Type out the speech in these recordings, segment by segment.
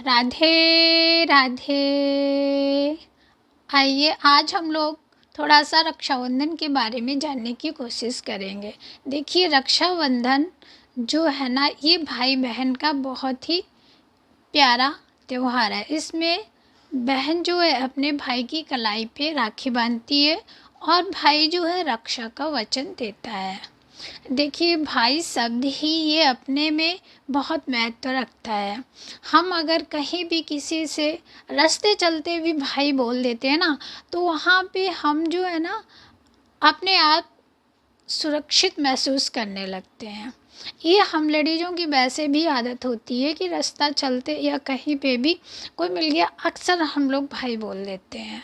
राधे राधे। आइए आज हम लोग थोड़ा सा रक्षाबंधन के बारे में जानने की कोशिश करेंगे। देखिए, रक्षाबंधन जो है ना, ये भाई बहन का बहुत ही प्यारा त्यौहार है। इसमें बहन जो है अपने भाई की कलाई पे राखी बांधती है और भाई जो है रक्षा का वचन देता है। देखिए, भाई शब्द ही ये अपने में बहुत महत्व रखता है। हम अगर कहीं भी किसी से रास्ते चलते भी भाई बोल देते हैं ना, तो वहाँ पे हम जो है ना अपने आप सुरक्षित महसूस करने लगते हैं। ये हम लेडीज़ों की वैसे भी आदत होती है कि रास्ता चलते या कहीं पे भी कोई मिल गया, अक्सर हम लोग भाई बोल देते हैं।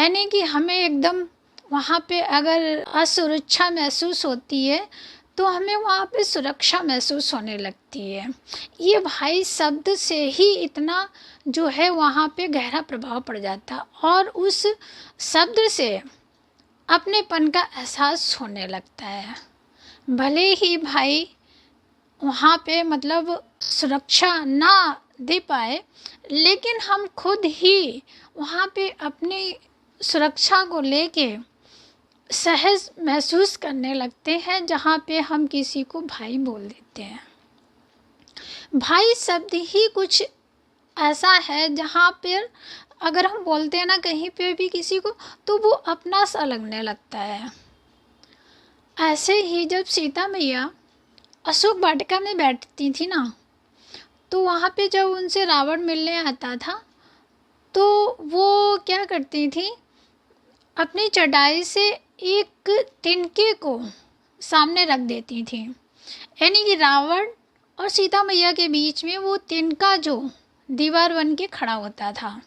यानी कि हमें एकदम वहाँ पे अगर असुरक्षा महसूस होती है तो हमें वहाँ पे सुरक्षा महसूस होने लगती है। ये भाई शब्द से ही इतना जो है वहाँ पे गहरा प्रभाव पड़ जाता और उस शब्द से अपनेपन का एहसास होने लगता है। भले ही भाई वहाँ पे मतलब सुरक्षा ना दे पाए, लेकिन हम खुद ही वहाँ पे अपनी सुरक्षा को लेके सहज महसूस करने लगते हैं, जहाँ पे हम किसी को भाई बोल देते हैं। भाई शब्द ही कुछ ऐसा है जहाँ पर अगर हम बोलते हैं ना कहीं पे भी किसी को, तो वो अपना सा लगने लगता है। ऐसे ही जब सीता मैया अशोक वाटिका में बैठती थी ना, तो वहाँ पे जब उनसे रावण मिलने आता था, तो वो क्या करती थी, अपनी चटाई से एक तिनके को सामने रख देती थी। यानी कि रावण और सीता मैया के बीच में वो तिनका जो दीवार बन के खड़ा होता था।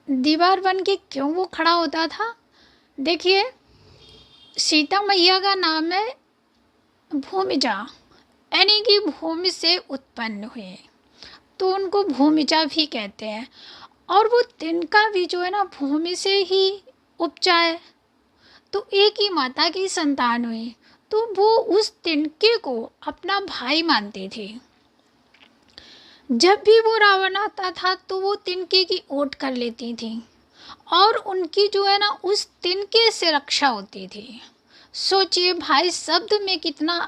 दीवार बन के क्यों वो खड़ा होता था? देखिए, सीता मैया का नाम है भूमिजा, यानी कि भूमि से उत्पन्न हुए, तो उनको भूमिजा भी कहते हैं। और वो तिनका भी जो है ना भूमि से ही उपजा है, तो एक ही माता की संतान हुई, तो वो उस तिनके को अपना भाई मानती थी। जब भी वो रावण आता था तो वो तिनके की ओट कर लेती थी और उनकी जो है ना उस तिनके से रक्षा होती थी। सोचिए, भाई शब्द में कितना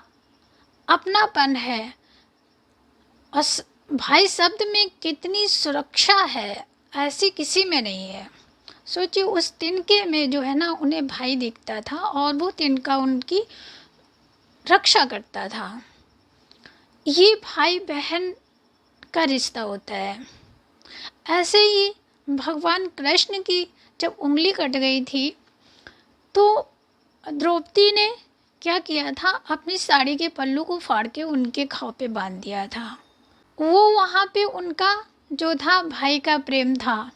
अपनापन है और भाई शब्द में कितनी सुरक्षा है, ऐसी किसी में नहीं है। सोचिए, उस तिनके में जो है ना उन्हें भाई दिखता था और वो तिनका उनकी रक्षा करता था। ये भाई बहन का रिश्ता होता है। ऐसे ही भगवान कृष्ण की जब उंगली कट गई थी, तो द्रौपदी ने क्या किया था, अपनी साड़ी के पल्लू को फाड़ के उनके घाव पे बांध दिया था। वो वहाँ पे उनका जो था भाई का प्रेम था,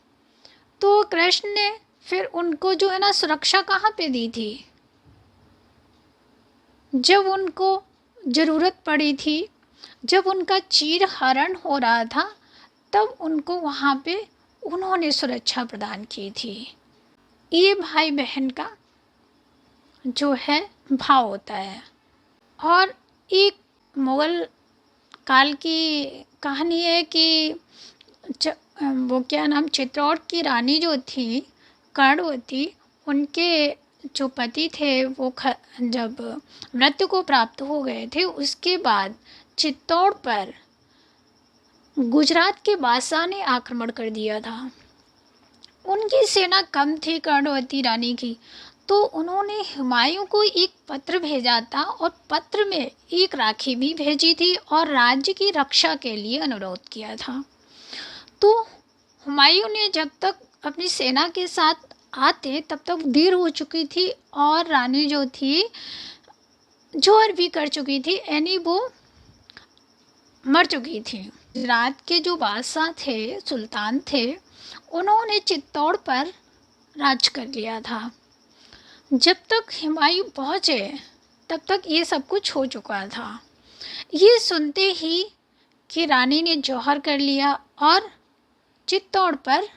तो कृष्ण ने फिर उनको जो है ना सुरक्षा कहाँ पे दी थी? जब उनको ज़रूरत पड़ी थी, जब उनका चीर हरण हो रहा था, तब उनको वहाँ पे उन्होंने सुरक्षा प्रदान की थी। ये भाई बहन का जो है भाव होता है। और एक मुग़ल काल की कहानी है कि वो क्या नाम, चित्तौड़ की रानी जो थी कर्णवती, उनके जो पति थे वो जब मृत्यु को प्राप्त हो गए थे, उसके बाद चित्तौड़ पर गुजरात के बादशाह ने आक्रमण कर दिया था। उनकी सेना कम थी कर्णवती रानी की, तो उन्होंने हुमायूं को एक पत्र भेजा था और पत्र में एक राखी भी भेजी थी और राज्य की रक्षा के लिए अनुरोध किया था। तो हुमायूं ने जब तक अपनी सेना के साथ आते तब तक देर हो चुकी थी और रानी जो थी जोहर भी कर चुकी थी, यानी वो मर चुकी थी। गुजरात के जो बादशाह थे, सुल्तान थे, उन्होंने चित्तौड़ पर राज कर लिया था। जब तक हुमायूं पहुँचे तब तक ये सब कुछ हो चुका था। ये सुनते ही कि रानी ने जौहर कर लिया और चित्तौड़ पर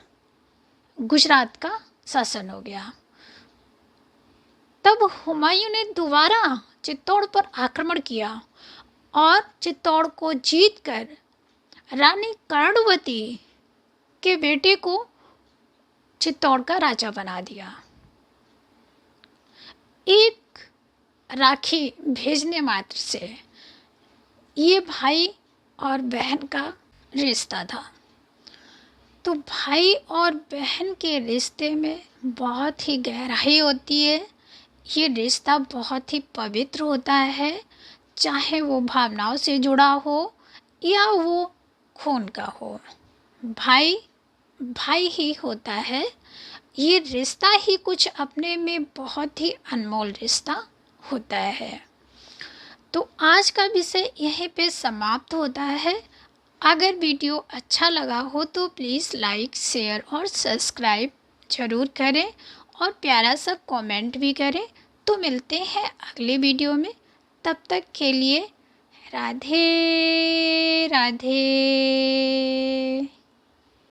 गुजरात का शासन हो गया, तब हुमायूं ने दोबारा चित्तौड़ पर आक्रमण किया और चित्तौड़ को जीतकर रानी कर्णवती के बेटे को चित्तौड़ का राजा बना दिया। एक राखी भेजने मात्र से ये भाई और बहन का रिश्ता था। तो भाई और बहन के रिश्ते में बहुत ही गहराई होती है। ये रिश्ता बहुत ही पवित्र होता है, चाहे वो भावनाओं से जुड़ा हो या वो खून का हो। भाई भाई ही होता है। ये रिश्ता ही कुछ अपने में बहुत ही अनमोल रिश्ता होता है। तो आज का विषय यहीं पे समाप्त होता है। अगर वीडियो अच्छा लगा हो तो प्लीज़ लाइक, शेयर और सब्सक्राइब ज़रूर करें और प्यारा सा कमेंट भी करें। तो मिलते हैं अगले वीडियो में। तब तक के लिए राधे राधे।